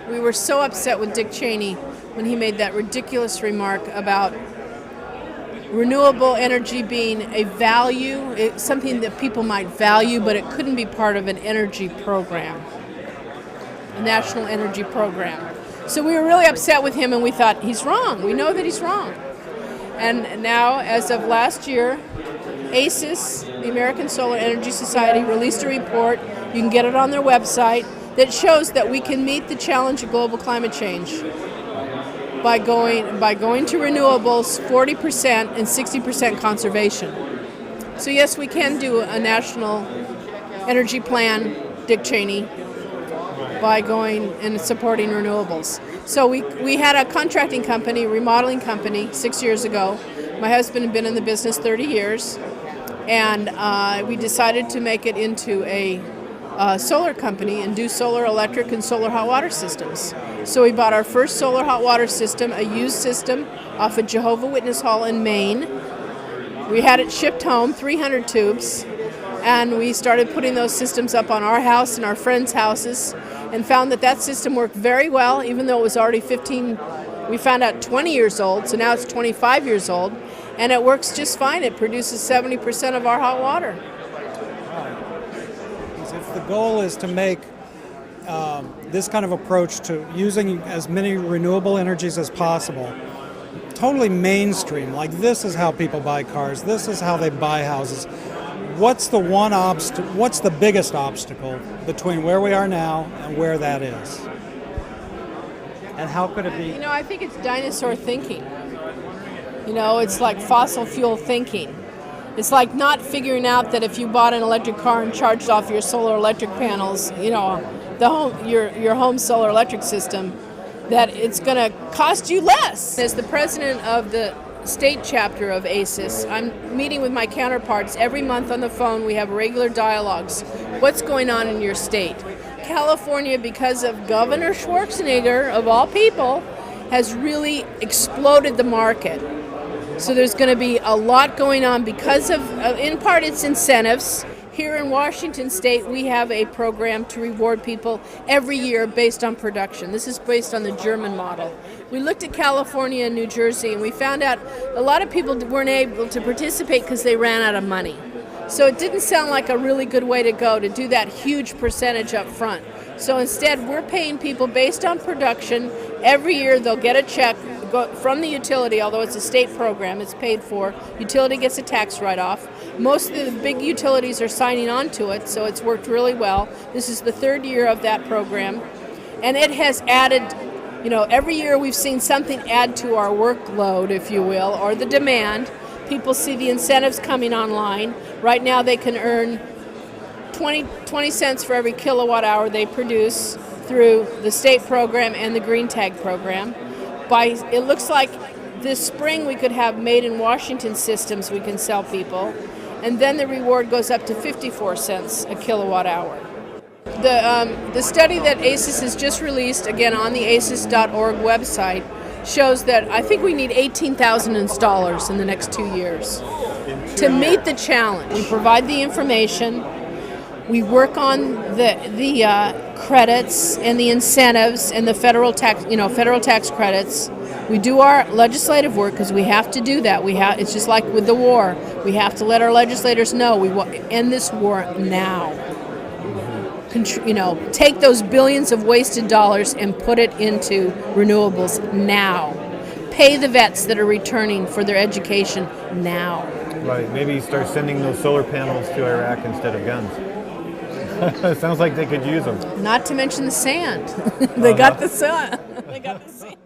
We were so upset with Dick Cheney when he made that ridiculous remark about renewable energy being a value, something that people might value, but it couldn't be part of an energy program, a national energy program. So we were really upset with him, and we thought, he's wrong. We know that he's wrong. And now, as of last year, ASES, the American Solar Energy Society, released a report, you can get it on their website, that shows that we can meet the challenge of global climate change by going to renewables, 40% and 60% conservation. So yes, we can do a national energy plan, Dick Cheney, by going and supporting renewables. So we had a contracting company, remodeling company, 6 years ago. My husband had been in the business 30 years, and we decided to make it into a solar company and do solar electric and solar hot water systems. So we bought our first solar hot water system, a used system, off of Jehovah Witness Hall in Maine. We had it shipped home, 300 tubes, and we started putting those systems up on our house and our friends' houses, and found that that system worked very well, even though it was already 20 years old, so now it's 25 years old, and it works just fine. It produces 70% of our hot water. If the goal is to make this kind of approach to using as many renewable energies as possible totally mainstream, like this is how people buy cars, this is how they buy houses, what's the biggest obstacle between where we are now and where that is? And how could it be? You know, I think it's dinosaur thinking. You know, it's like fossil fuel thinking. It's like not figuring out that if you bought an electric car and charged off your solar electric panels, you know, your home solar electric system, that it's going to cost you less. As the president of the state chapter of ASES, I'm meeting with my counterparts every month on the phone. We have regular dialogues. What's going on in your state? California, because of Governor Schwarzenegger, of all people, has really exploded the market. So there's going to be a lot going on because of, in part, it's incentives. Here in Washington State, we have a program to reward people every year based on production. This is based on the German model. We looked at California and New Jersey, and we found out a lot of people weren't able to participate because they ran out of money. So it didn't sound like a really good way to go, to do that huge percentage up front. So instead, we're paying people based on production. Every year, they'll get a check from the utility, although it's a state program, it's paid for. Utility gets a tax write-off. Most of the big utilities are signing on to it, so it's worked really well. This is the third year of that program, and it has added, you know, every year we've seen something add to our workload, if you will, or the demand. People see the incentives coming online. Right now they can earn 20 cents for every kilowatt hour they produce through the state program and the green tag program. It looks like this spring we could have made in Washington systems we can sell people, and then the reward goes up to 54 cents a kilowatt hour. The study that ASES has just released, again on the ases.org website, shows that I think we need 18,000 installers in the next 2 years to meet the challenge. We provide the information. We work on the credits and the incentives and the federal tax credits. We do our legislative work because we have to do that. It's just like with the war. We have to let our legislators know we will end this war now. Take those billions of wasted dollars and put it into renewables now. Pay the vets that are returning for their education now. Right. Maybe start sending those solar panels to Iraq instead of guns. It sounds like they could use them. Not to mention the sand. They got the sun. They got the sand.